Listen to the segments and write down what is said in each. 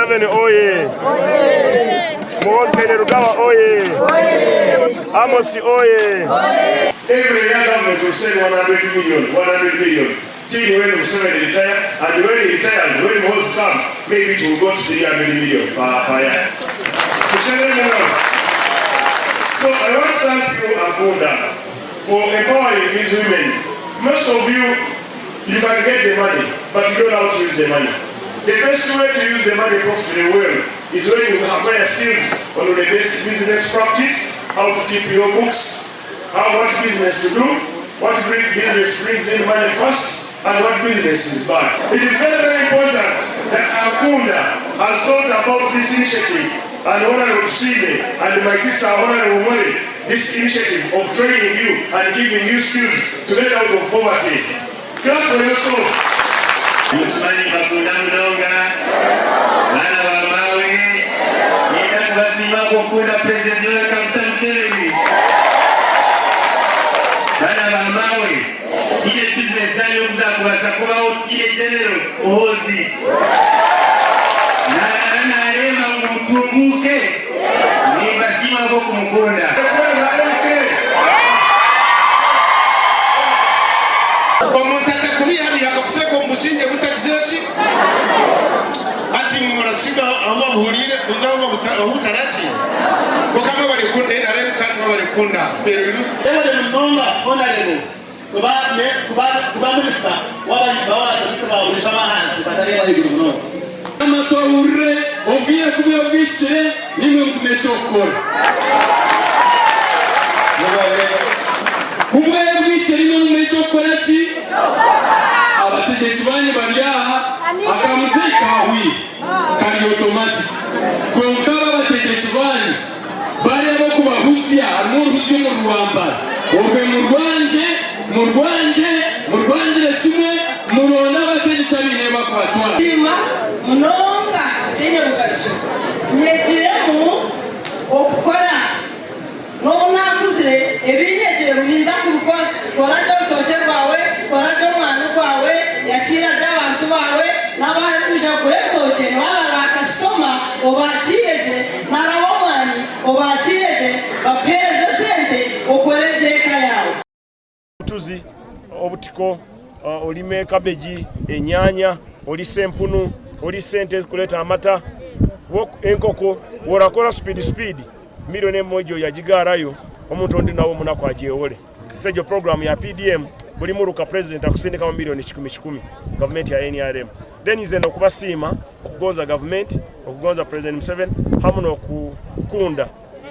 Museveni oye! Muhoozi Rugawa oye! Amos oye! Every year government will say 100 million. Till when Museveni retire, and when he retires, when Muhoozi come, maybe it will go to 300 million per year. So I want to thank you, Akunda, for empowering these women. Most of you can get the money, but you don't know how to use the money. The best way to use the money profitably well is when you acquire skills on the best business practice, how to keep your books, what business to do, what business brings in money first, and what business is bad. It is very, very important that Akunda has thought about this initiative, and Honorable Sime and my sister Honorable Mwere, this initiative of training you and giving you skills to get out of poverty. Clap for yourself. Musmani Bakuna Mnonga, Lana Wamawe, Nina Basima Bokuna President of Captain Series. Lana Wamawe, he is business Daniel Zakwa, he is General Muhoozi. Lana Rema Mutumbuke, ni Basima Bokumukunda. Musinge mutakizeti ati murasiga abo hulire uzaba mutarati kokama bali kunda ere kanga bali kunda pero ewe nomba ona lego kuba minister waba kusaba ulisema hansi batale wa hiyo no kama toure ogia kubyo bise nimwe kumechokora kumwe bise nimwe kumechokora chi abategetsi bani bariyaha akamuzeka wi kari automatic konka abategetsi bani bari abo kubahusia Muhoozi mu Rwampara obe mu rwanje kimwe murona abategetsi bine bakwatwa ima munonga ine ugacho nyetiremu okukora no nakuzire ebinyetire mulinda kubikora korajo toche bawe korajo mwana kwawe yakira abantu bawe n'abantu kuretoche n'abara customer obatiyeje narawomani obatiyeje bapeze sente okoledeka yawe tuzi obutiko olime cabbage enyanya oli sempunu oli sente kuleta amata enkoko worakora speed milioni mojo yajigarayo omuntu ndi nawo munako ajeole sejo program ya PDM buli muruka president akusindika milioni 10 government ya NRM then izenda okubasima okugonza government okugonza president Museveni hamuno okukunda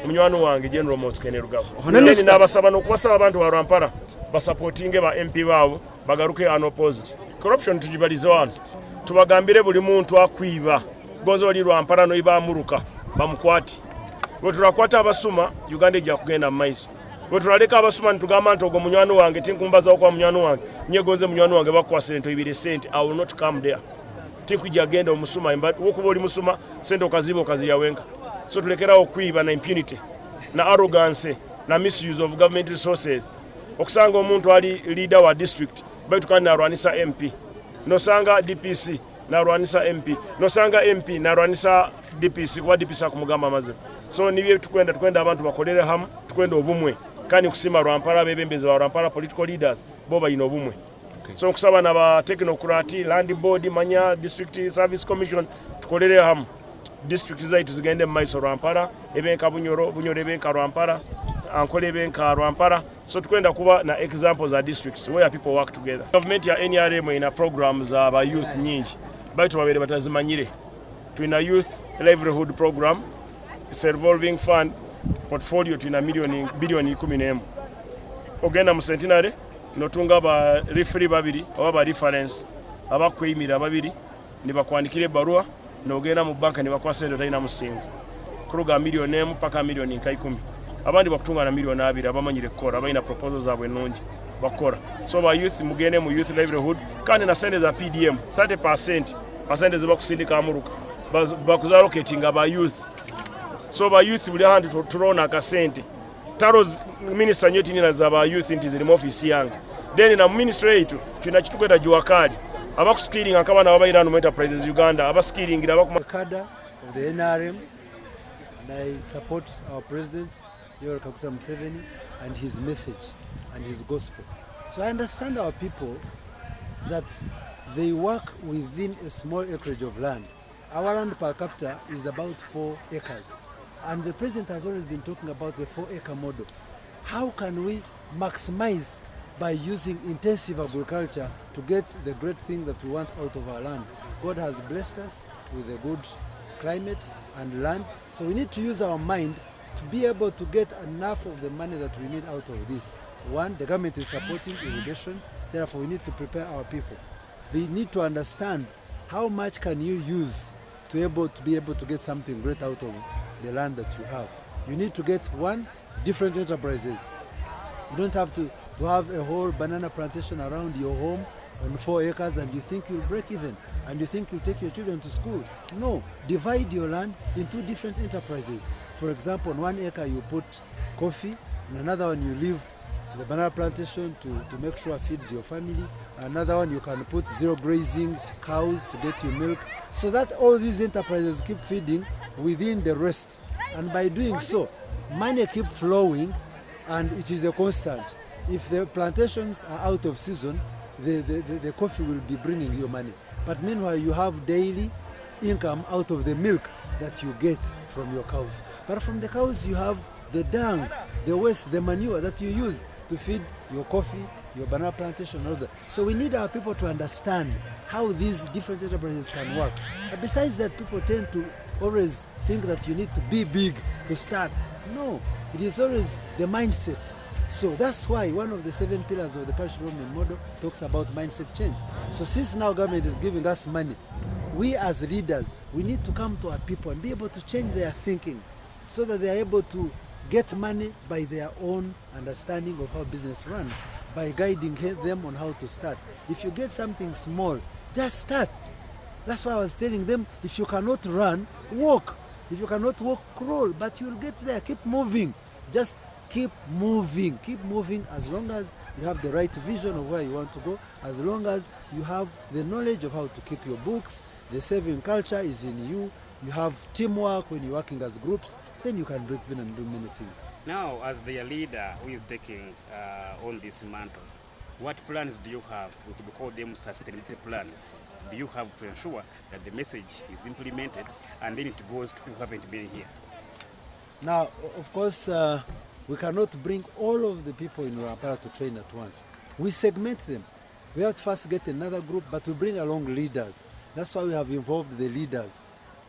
munywano wange General Muhoozi Rugawa then nabasaba nokubasaba abantu ba Rwampara basupportinge ba MP bawo bagaruke unopposed corruption tujibalizo wantu tubagambire buli muntu akwiba gonzo oli Rwampara no iba muruka bamukwati turakwata abasuma Uganda ejja kugenda maiso turaleka abasuma ntugamba ntogo munywano wange tinkumbaza okwa munywano wange nyegoze munywano wange bakwa sente 2 cent I will not come there tikujja agenda omusuma wokuba oli musuma sente okaziba okaziya wenka so tulekera okwiba na impunity na arrogance na misuse of government resources okusanga omuntu ali leader wa district baitu kandi narwanisa MP nosanga DPC narwanisa MP nosanga MP narwanisa DPC kwa DPC akumugamba mazima so nibye tukwenda abantu bakolere hamu tukwenda obumwe kandi kusima Rwampara bebembezi wa Rwampara political leaders boba ino obumwe so kusaba na ba technocrat land board manya district service commission tukolere hamu district zaitu zigende maiso Rwampara ebenka bunyoro ebenka Rwampara ankole ebenka Rwampara so tukwenda kuba na examples of districts where people work together government ya NRM ina programs za ba youth nyingi baitu babere batazimanyire twina youth livelihood program is a revolving fund portfolio twina bilioni 10 ogenda mu centenary notunga ba referee babiri oba ba reference abakwimira babiri nibakwandikire barua nogenda mu banka nibakwasendo taina musingo kuruga milioni 1 paka milioni 10 abandi bakutunga na milioni 2 abamanyire kora abaina proposals zabwe nonje bakora so ba youth mugene mu youth livelihood kandi na sente za PDM 30% zibakusindika amuruka bakuzalocating aba youth so ba youth buli handi turona kasente taro minister nyeti nina za ba youth nti zili office yange then na ministry yetu tunachitukwenda juakali abakuskilling akabana babairano mu enterprises Uganda abaskilling abakumakada the NRM, and I support our president, Yoweri Kaguta Museveni, and his message and his gospel. So I understand our people that they work within a small acreage of land. Our land per capita is about 4 acres. And the president has always been talking about the 4-acre model. How can we maximize by using intensive agriculture to get the great thing that we want out of our land? God has blessed us with a good climate and land. So we need to use our mind to be able to get enough of the money that we need out of this. One, the government is supporting irrigation. Therefore, we need to prepare our people. They need to understand how much can you use to be able to get something great out of the land that you have. You need to get one, different enterprises. You don't have to have a whole banana plantation around your home on 4 acres and you think you'll break even and you think you'll take your children to school. No, divide your land into different enterprises. For example, on 1 acre you put coffee, in another one you leave the banana plantation to make sure it feeds your family. Another one you can put zero grazing cows to get your milk, so that all these enterprises keep feeding within the rest. And by doing so, money keep flowing and it is a constant. If the plantations are out of season, the coffee will be bringing you money. But meanwhile, you have daily income out of the milk that you get from your cows. But from the cows, you have the dung, the waste, the manure that you use to feed your coffee, your banana plantation, all that. So we need our people to understand how these different enterprises can work. And besides that, people tend to always think that you need to be big to start. No, it is always the mindset. So that's why one of the 7 pillars of the parish development model talks about mindset change. So since now government is giving us money, we as leaders, we need to come to our people and be able to change their thinking so that they are able to get money by their own understanding of how business runs, by guiding them on how to start. If you get something small, just start. That's why I was telling them, if you cannot run, walk. If you cannot walk, crawl, but you'll get there. Keep moving. Just keep moving. Keep moving as long as you have the right vision of where you want to go, as long as you have the knowledge of how to keep your books, the saving culture is in you, you have teamwork when you're working as groups, then you can break even and do many things. Now, as the leader who is taking on this mantle, what plans do you have, which we call them sustainability plans, do you have to ensure that the message is implemented and then it goes to who haven't been here? Now, of course, we cannot bring all of the people in Rwampara to train at once. We segment them. We have to first get another group, but we bring along leaders. That's why we have involved the leaders.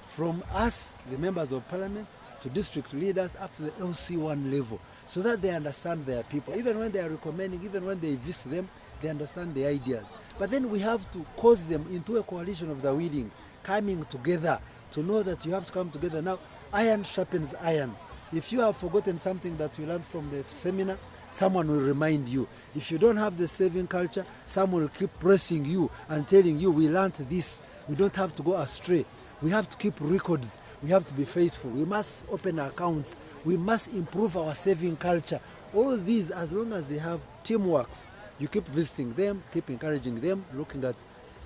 From us, the members of parliament, to district leaders up to the LC1 level, so that they understand their people. Even when they are recommending, even when they visit them, they understand the ideas. But then we have to cause them into a coalition of the willing, coming together to know that you have to come together. Now, iron sharpens iron. If you have forgotten something that you learned from the seminar, someone will remind you. If you don't have the saving culture, someone will keep pressing you and telling you, we learned this. We don't have to go astray. We have to keep records. We have to be faithful. We must open accounts. We must improve our saving culture. All these, as long as they have teamworks, you keep visiting them, keep encouraging them, looking at,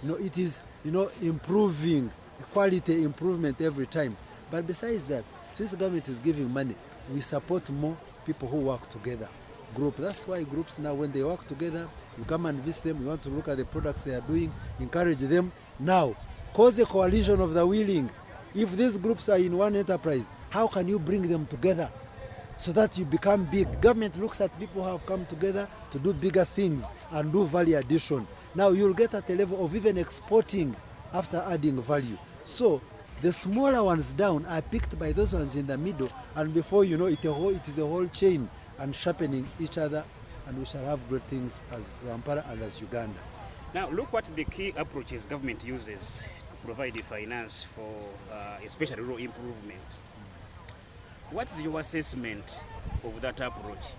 it is, improving, quality improvement every time. But besides that, since the government is giving money, we support more people who work together. Group. That's why groups now, when they work together, you come and visit them, you want to look at the products they are doing, encourage them. Now, cause a coalition of the willing. If these groups are in one enterprise, how can you bring them together so that you become big? Government looks at people who have come together to do bigger things and do value addition. Now you'll get at the level of even exporting after adding value. So the smaller ones down are picked by those ones in the middle, and before you know it, it is a whole chain and sharpening each other, and we shall have great things as Rwampara and as Uganda. Now, look what the key approaches government uses to provide the finance for especially rural improvement. What's your assessment of that approach?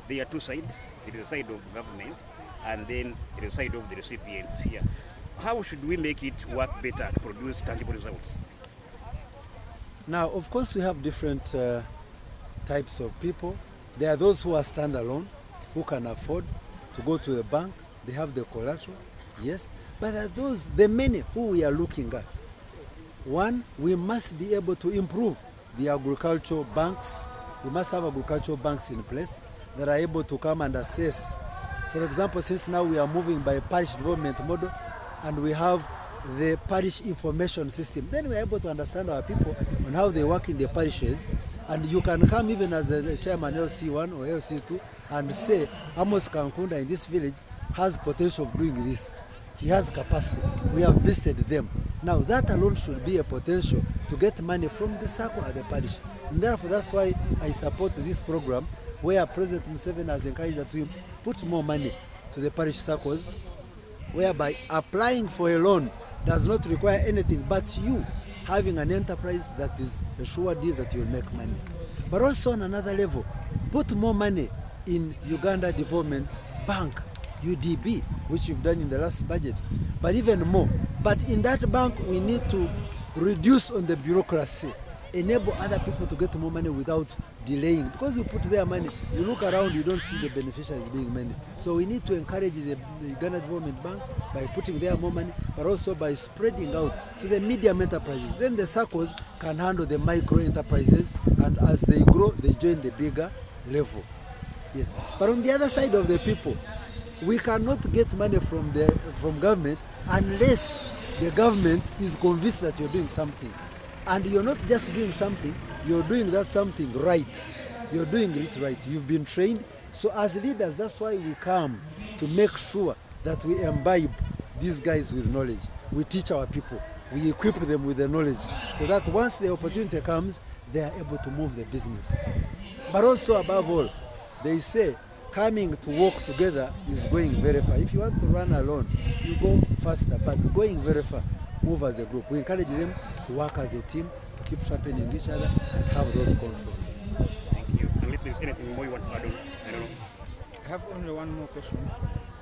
There are two sides. There is a side of government and then there is a side of the recipients here. How should we make it work better to produce tangible results? Now, of course, we have different types of people. There are those who are standalone, who can afford to go to the bank. They have the collateral, yes. But there are those, the many who we are looking at, One, we must be able to improve the agricultural banks. We must have agricultural banks in place that are able to come and assess. For example, since now we are moving by parish development model and we have the parish information system, then we are able to understand our people on how they work in the parishes. And you can come even as a chairman LC1 or LC2 and say, Amos Kankunda in this village has potential of doing this. He has capacity. We have visited them. Now that alone should be a potential to get money from the circle at the parish. And therefore that's why I support this program where President Museveni has encouraged that we put more money to the parish circles, whereby applying for a loan does not require anything but you having an enterprise that is a sure deal that you'll make money. But also on another level, put more money in Uganda Development Bank, UDB, which you've done in the last budget, but even more. But in that bank, we need to reduce on the bureaucracy, enable other people to get more money without delaying. Because you put their money, you look around, you don't see the beneficiaries being many. So we need to encourage the Uganda Development Bank by putting their more money, but also by spreading out to the medium enterprises. Then the circles can handle the micro enterprises, and as they grow, they join the bigger level. Yes. But on the other side of the people, we cannot get money from government unless the government is convinced that you're doing something. And you're not just doing something, you're doing that something right. You're doing it right. You've been trained. So as leaders, that's why we come to make sure that we imbibe these guys with knowledge. We teach our people. We equip them with the knowledge so that once the opportunity comes, they are able to move the business. But also above all, they say coming to work together is going very far. If you want to run alone, you go faster, but going very far, move as a group. We encourage them to work as a team, to keep sharpening each other and have those controls. Thank you. Unless there's anything more you want to add on, I don't know. I have only one more question.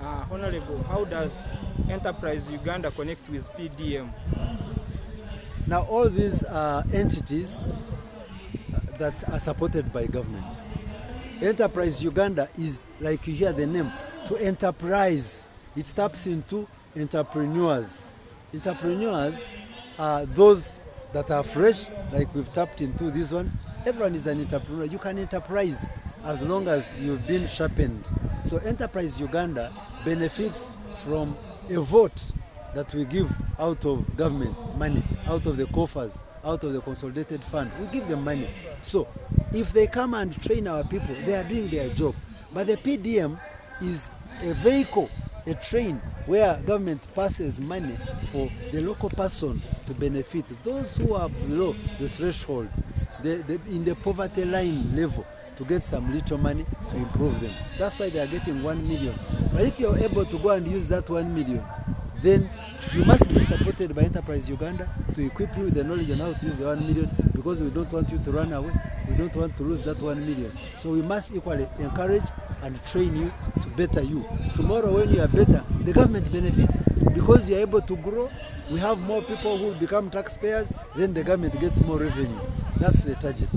Honorable, how does Enterprise Uganda connect with PDM? Now all these are entities that are supported by government. Enterprise Uganda is, like you hear the name, to enterprise. It taps into entrepreneurs. Entrepreneurs are those that are fresh, like we've tapped into these ones. Everyone is an entrepreneur. You can enterprise as long as you've been sharpened. So Enterprise Uganda benefits from a vote that we give out of government money, out of the coffers, out of the consolidated fund. We give them money. So if they come and train our people, they are doing their job. But the PDM is a vehicle, a train where government passes money for the local person to benefit. Those who are below the threshold, in the poverty line level, to get some little money to improve them. That's why they are getting 1 million. But if you're able to go and use that 1 million, then you must be supported by Enterprise Uganda to equip you with the knowledge on how to use the 1 million, because we don't want you to run away. We don't want to lose that 1 million. So we must equally encourage and train you to better you. Tomorrow when you are better, the government benefits because you are able to grow. We have more people who will become taxpayers, then the government gets more revenue. That's the target.